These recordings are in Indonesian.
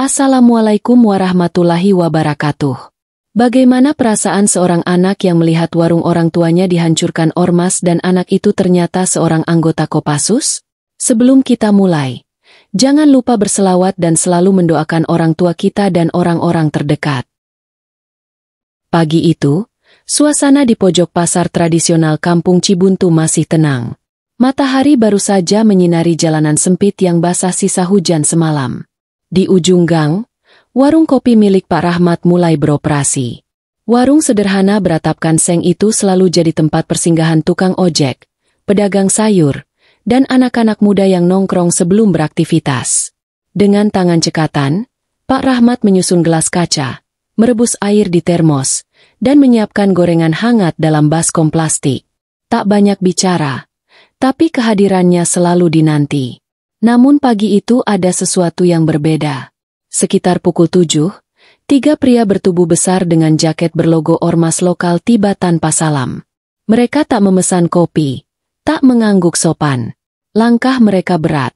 Assalamualaikum warahmatullahi wabarakatuh. Bagaimana perasaan seorang anak yang melihat warung orang tuanya dihancurkan ormas dan anak itu ternyata seorang anggota Kopassus? Sebelum kita mulai, jangan lupa berselawat dan selalu mendoakan orang tua kita dan orang-orang terdekat. Pagi itu, suasana di pojok pasar tradisional Kampung Cibuntu masih tenang. Matahari baru saja menyinari jalanan sempit yang basah sisa hujan semalam. Di ujung gang, warung kopi milik Pak Rahmat mulai beroperasi. Warung sederhana beratapkan seng itu selalu jadi tempat persinggahan tukang ojek, pedagang sayur, dan anak-anak muda yang nongkrong sebelum beraktivitas. Dengan tangan cekatan, Pak Rahmat menyusun gelas kaca, merebus air di termos, dan menyiapkan gorengan hangat dalam baskom plastik. Tak banyak bicara, tapi kehadirannya selalu dinanti. Namun pagi itu ada sesuatu yang berbeda. Sekitar pukul 7, 3 pria bertubuh besar dengan jaket berlogo ormas lokal tiba tanpa salam. Mereka tak memesan kopi, tak mengangguk sopan. Langkah mereka berat,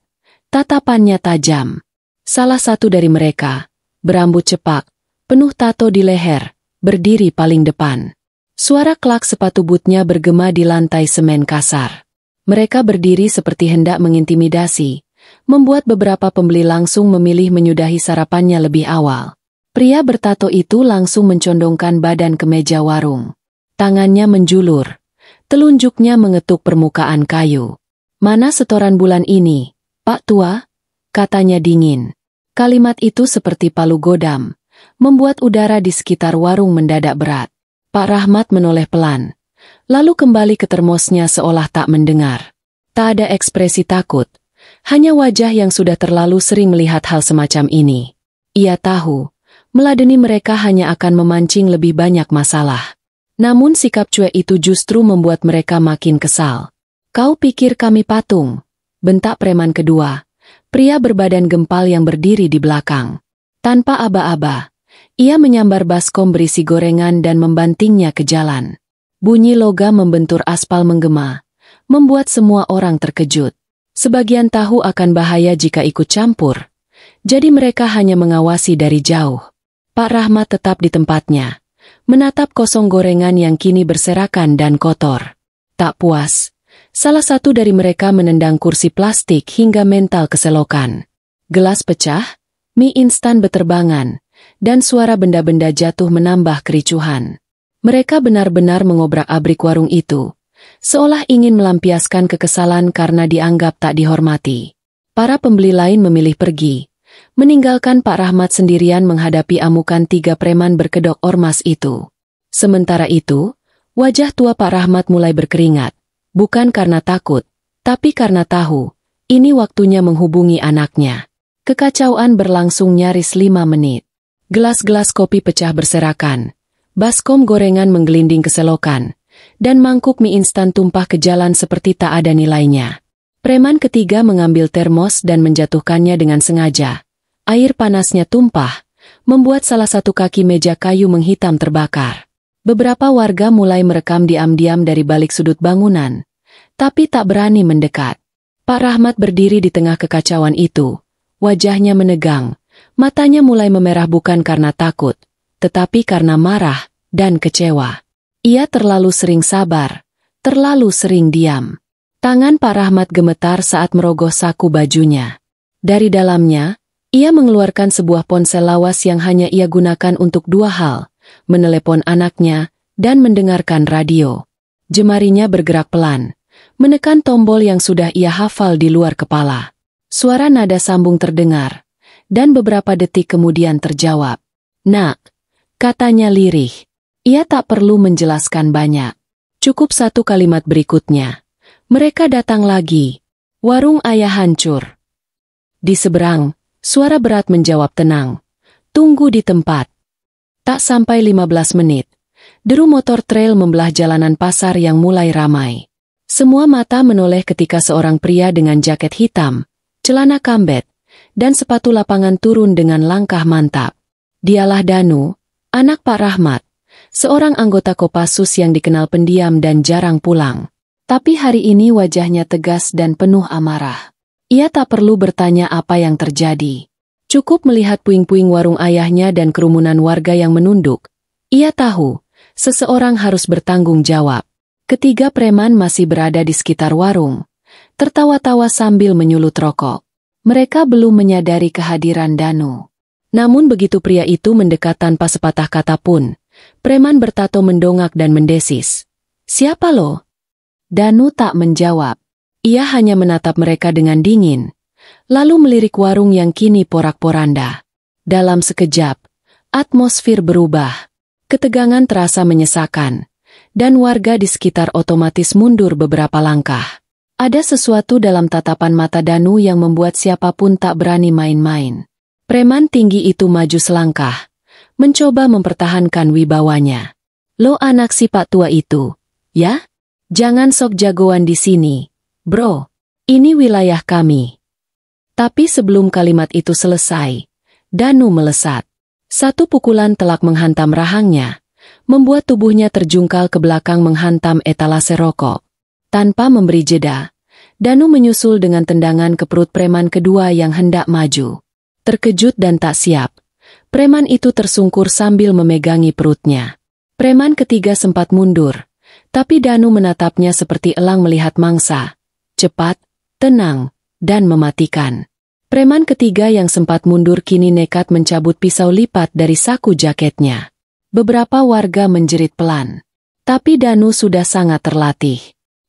tatapannya tajam. Salah satu dari mereka, berambut cepak, penuh tato di leher, berdiri paling depan. Suara klak sepatu bootnya bergema di lantai semen kasar. Mereka berdiri seperti hendak mengintimidasi, membuat beberapa pembeli langsung memilih menyudahi sarapannya lebih awal. Pria bertato itu langsung mencondongkan badan ke meja warung. Tangannya menjulur, telunjuknya mengetuk permukaan kayu. "Mana setoran bulan ini, Pak Tua?" katanya dingin. Kalimat itu seperti palu godam, membuat udara di sekitar warung mendadak berat. Pak Rahmat menoleh pelan, lalu kembali ke termosnya seolah tak mendengar. Tak ada ekspresi takut, hanya wajah yang sudah terlalu sering melihat hal semacam ini. Ia tahu, meladeni mereka hanya akan memancing lebih banyak masalah. Namun sikap cuek itu justru membuat mereka makin kesal. "Kau pikir kami patung?" bentak preman kedua, pria berbadan gempal yang berdiri di belakang. Tanpa aba-aba, ia menyambar baskom berisi gorengan dan membantingnya ke jalan. Bunyi logam membentur aspal menggema, membuat semua orang terkejut. Sebagian tahu akan bahaya jika ikut campur, jadi mereka hanya mengawasi dari jauh. Pak Rahmat tetap di tempatnya, menatap kosong gorengan yang kini berserakan dan kotor. Tak puas, salah satu dari mereka menendang kursi plastik hingga mental keselokan. Gelas pecah, mie instan beterbangan, dan suara benda-benda jatuh menambah kericuhan. Mereka benar-benar mengobrak-abrik warung itu, seolah ingin melampiaskan kekesalan karena dianggap tak dihormati. Para pembeli lain memilih pergi, meninggalkan Pak Rahmat sendirian menghadapi amukan 3 preman berkedok ormas itu. Sementara itu, wajah tua Pak Rahmat mulai berkeringat, bukan karena takut, tapi karena tahu, ini waktunya menghubungi anaknya. Kekacauan berlangsung nyaris 5 menit. Gelas-gelas kopi pecah berserakan, baskom gorengan menggelinding keselokan, dan mangkuk mie instan tumpah ke jalan seperti tak ada nilainya. Preman ketiga mengambil termos dan menjatuhkannya dengan sengaja. Air panasnya tumpah, membuat salah satu kaki meja kayu menghitam terbakar. Beberapa warga mulai merekam diam-diam dari balik sudut bangunan, tapi tak berani mendekat. Pak Rahmat berdiri di tengah kekacauan itu, wajahnya menegang, matanya mulai memerah bukan karena takut, tetapi karena marah dan kecewa. Ia terlalu sering sabar, terlalu sering diam. Tangan Pak Rahmat gemetar saat merogoh saku bajunya. Dari dalamnya, ia mengeluarkan sebuah ponsel lawas yang hanya ia gunakan untuk 2 hal, menelepon anaknya dan mendengarkan radio. Jemarinya bergerak pelan, menekan tombol yang sudah ia hafal di luar kepala. Suara nada sambung terdengar, dan beberapa detik kemudian terjawab. "Nak," katanya lirih. Ia tak perlu menjelaskan banyak. Cukup satu kalimat berikutnya. "Mereka datang lagi. Warung ayah hancur." Di seberang, suara berat menjawab tenang. "Tunggu di tempat." Tak sampai 15 menit, deru motor trail membelah jalanan pasar yang mulai ramai. Semua mata menoleh ketika seorang pria dengan jaket hitam, celana kambet, dan sepatu lapangan turun dengan langkah mantap. Dialah Danu, anak Pak Rahmat, seorang anggota Kopassus yang dikenal pendiam dan jarang pulang. Tapi hari ini wajahnya tegas dan penuh amarah. Ia tak perlu bertanya apa yang terjadi. Cukup melihat puing-puing warung ayahnya dan kerumunan warga yang menunduk, ia tahu, seseorang harus bertanggung jawab. Ketiga preman masih berada di sekitar warung, tertawa-tawa sambil menyulut rokok. Mereka belum menyadari kehadiran Danu. Namun begitu pria itu mendekat tanpa sepatah kata pun, preman bertato mendongak dan mendesis. "Siapa lo?" Danu tak menjawab. Ia hanya menatap mereka dengan dingin, lalu melirik warung yang kini porak-poranda. Dalam sekejap, atmosfer berubah. Ketegangan terasa menyesakan, dan warga di sekitar otomatis mundur beberapa langkah. Ada sesuatu dalam tatapan mata Danu yang membuat siapapun tak berani main-main. Preman tinggi itu maju selangkah, mencoba mempertahankan wibawanya. "Lo anak si Pak Tua itu, ya? Jangan sok jagoan di sini, bro. Ini wilayah kami." Tapi sebelum kalimat itu selesai, Danu melesat. Satu pukulan telak menghantam rahangnya, membuat tubuhnya terjungkal ke belakang menghantam etalase rokok. Tanpa memberi jeda, Danu menyusul dengan tendangan ke perut preman kedua yang hendak maju. Terkejut dan tak siap, preman itu tersungkur sambil memegangi perutnya. Preman ketiga sempat mundur, tapi Danu menatapnya seperti elang melihat mangsa. Cepat, tenang, dan mematikan. Preman ketiga yang sempat mundur kini nekat mencabut pisau lipat dari saku jaketnya. Beberapa warga menjerit pelan. Tapi Danu sudah sangat terlatih.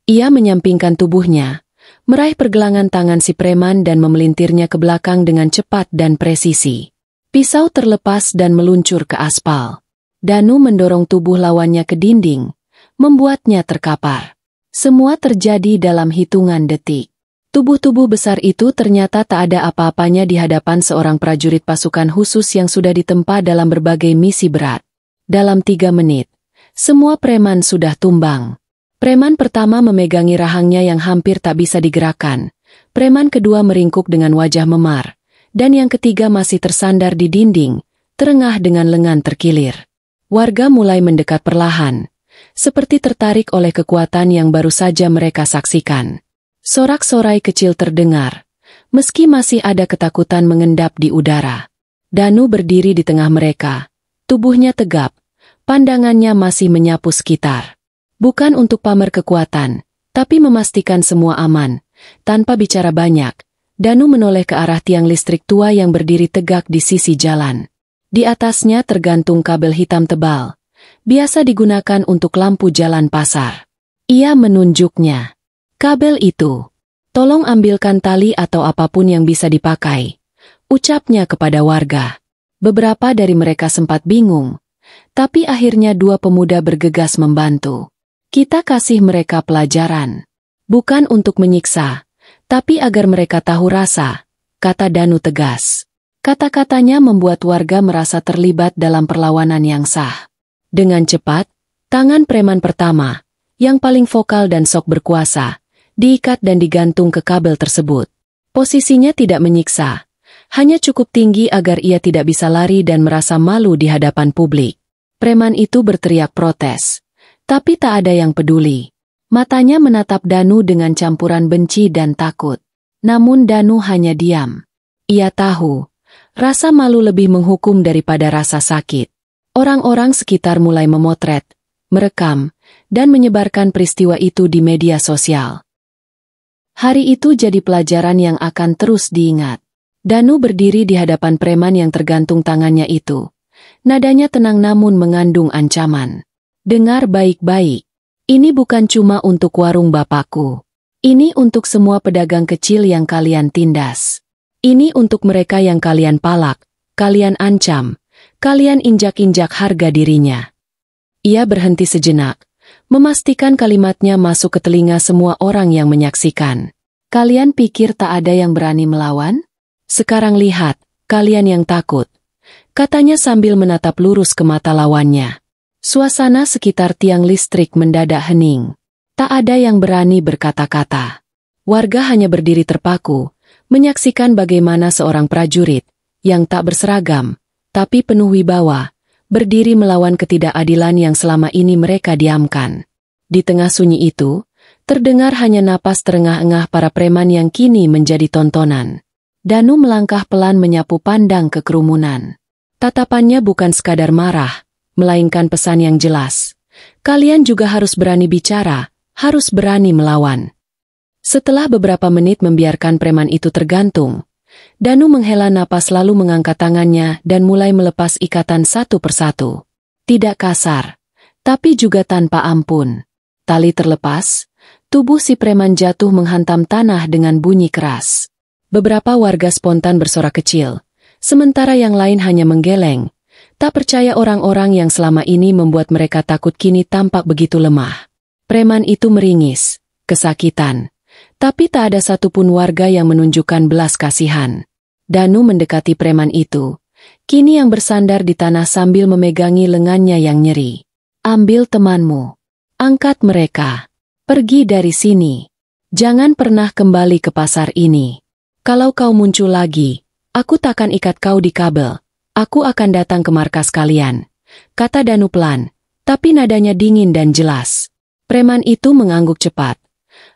Ia menyampingkan tubuhnya, meraih pergelangan tangan si preman dan memelintirnya ke belakang dengan cepat dan presisi. Pisau terlepas dan meluncur ke aspal. Danu mendorong tubuh lawannya ke dinding, membuatnya terkapar. Semua terjadi dalam hitungan detik. Tubuh-tubuh besar itu ternyata tak ada apa-apanya di hadapan seorang prajurit pasukan khusus yang sudah ditempa dalam berbagai misi berat. Dalam 3 menit, semua preman sudah tumbang. Preman pertama memegangi rahangnya yang hampir tak bisa digerakkan. Preman kedua meringkuk dengan wajah memar. Dan yang ketiga masih tersandar di dinding, terengah dengan lengan terkilir. Warga mulai mendekat perlahan, seperti tertarik oleh kekuatan yang baru saja mereka saksikan. Sorak-sorai kecil terdengar, meski masih ada ketakutan mengendap di udara. Danu berdiri di tengah mereka, tubuhnya tegap, pandangannya masih menyapu sekitar. Bukan untuk pamer kekuatan, tapi memastikan semua aman. Tanpa bicara banyak, Danu menoleh ke arah tiang listrik tua yang berdiri tegak di sisi jalan. Di atasnya tergantung kabel hitam tebal, biasa digunakan untuk lampu jalan pasar. Ia menunjuknya. "Kabel itu. Tolong ambilkan tali atau apapun yang bisa dipakai," ucapnya kepada warga. Beberapa dari mereka sempat bingung, tapi akhirnya 2 pemuda bergegas membantu. "Kita kasih mereka pelajaran. Bukan untuk menyiksa, tapi agar mereka tahu rasa," kata Danu tegas. Kata-katanya membuat warga merasa terlibat dalam perlawanan yang sah. Dengan cepat, tangan preman pertama, yang paling vokal dan sok berkuasa, diikat dan digantung ke kabel tersebut. Posisinya tidak menyiksa, hanya cukup tinggi agar ia tidak bisa lari dan merasa malu di hadapan publik. Preman itu berteriak protes, tapi tak ada yang peduli. Matanya menatap Danu dengan campuran benci dan takut. Namun Danu hanya diam. Ia tahu, rasa malu lebih menghukum daripada rasa sakit. Orang-orang sekitar mulai memotret, merekam, dan menyebarkan peristiwa itu di media sosial. Hari itu jadi pelajaran yang akan terus diingat. Danu berdiri di hadapan preman yang tergantung tangannya itu. Nadanya tenang namun mengandung ancaman. "Dengar baik-baik. Ini bukan cuma untuk warung bapakku. Ini untuk semua pedagang kecil yang kalian tindas. Ini untuk mereka yang kalian palak, kalian ancam, kalian injak-injak harga dirinya." Ia berhenti sejenak, memastikan kalimatnya masuk ke telinga semua orang yang menyaksikan. "Kalian pikir tak ada yang berani melawan? Sekarang lihat, kalian yang takut," katanya sambil menatap lurus ke mata lawannya. Suasana sekitar tiang listrik mendadak hening. Tak ada yang berani berkata-kata. Warga hanya berdiri terpaku, menyaksikan bagaimana seorang prajurit, yang tak berseragam, tapi penuh wibawa, berdiri melawan ketidakadilan yang selama ini mereka diamkan. Di tengah sunyi itu, terdengar hanya napas terengah-engah para preman yang kini menjadi tontonan. Danu melangkah pelan menyapu pandang ke kerumunan. Tatapannya bukan sekadar marah, melainkan pesan yang jelas. Kalian juga harus berani bicara, harus berani melawan. Setelah beberapa menit membiarkan preman itu tergantung, Danu menghela napas lalu mengangkat tangannya dan mulai melepas ikatan satu persatu. Tidak kasar, tapi juga tanpa ampun. Tali terlepas, tubuh si preman jatuh menghantam tanah dengan bunyi keras. Beberapa warga spontan bersorak kecil, sementara yang lain hanya menggeleng. Tak percaya orang-orang yang selama ini membuat mereka takut kini tampak begitu lemah. Preman itu meringis, kesakitan. Tapi tak ada satupun warga yang menunjukkan belas kasihan. Danu mendekati preman itu, kini yang bersandar di tanah sambil memegangi lengannya yang nyeri. Ambil temanmu. Angkat mereka. Pergi dari sini. Jangan pernah kembali ke pasar ini. Kalau kau muncul lagi, aku takkan ikat kau di kabel. Aku akan datang ke markas kalian, kata Danu pelan, tapi nadanya dingin dan jelas. Preman itu mengangguk cepat,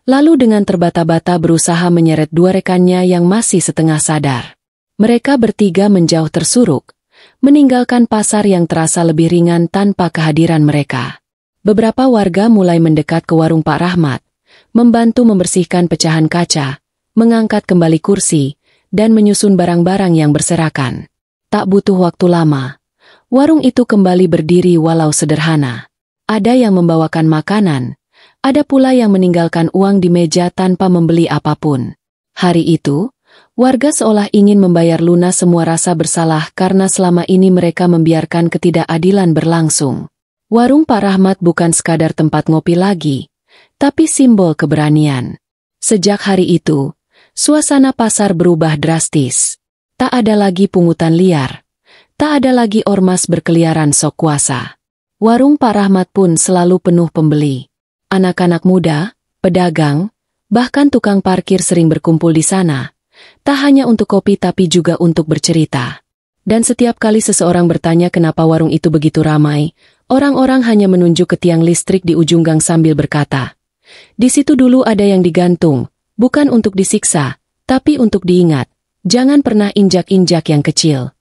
lalu dengan terbata-bata berusaha menyeret dua rekannya yang masih setengah sadar. Mereka bertiga menjauh tersuruk, meninggalkan pasar yang terasa lebih ringan tanpa kehadiran mereka. Beberapa warga mulai mendekat ke warung Pak Rahmat, membantu membersihkan pecahan kaca, mengangkat kembali kursi, dan menyusun barang-barang yang berserakan. Tak butuh waktu lama, warung itu kembali berdiri walau sederhana. Ada yang membawakan makanan, ada pula yang meninggalkan uang di meja tanpa membeli apapun. Hari itu, warga seolah ingin membayar lunas semua rasa bersalah karena selama ini mereka membiarkan ketidakadilan berlangsung. Warung Pak Rahmat bukan sekadar tempat ngopi lagi, tapi simbol keberanian. Sejak hari itu, suasana pasar berubah drastis. Tak ada lagi pungutan liar. Tak ada lagi ormas berkeliaran sok kuasa. Warung Pak Rahmat pun selalu penuh pembeli. Anak-anak muda, pedagang, bahkan tukang parkir sering berkumpul di sana. Tak hanya untuk kopi tapi juga untuk bercerita. Dan setiap kali seseorang bertanya kenapa warung itu begitu ramai, orang-orang hanya menunjuk ke tiang listrik di ujung gang sambil berkata, "Di situ dulu ada yang digantung, bukan untuk disiksa, tapi untuk diingat. Jangan pernah injak-injak yang kecil."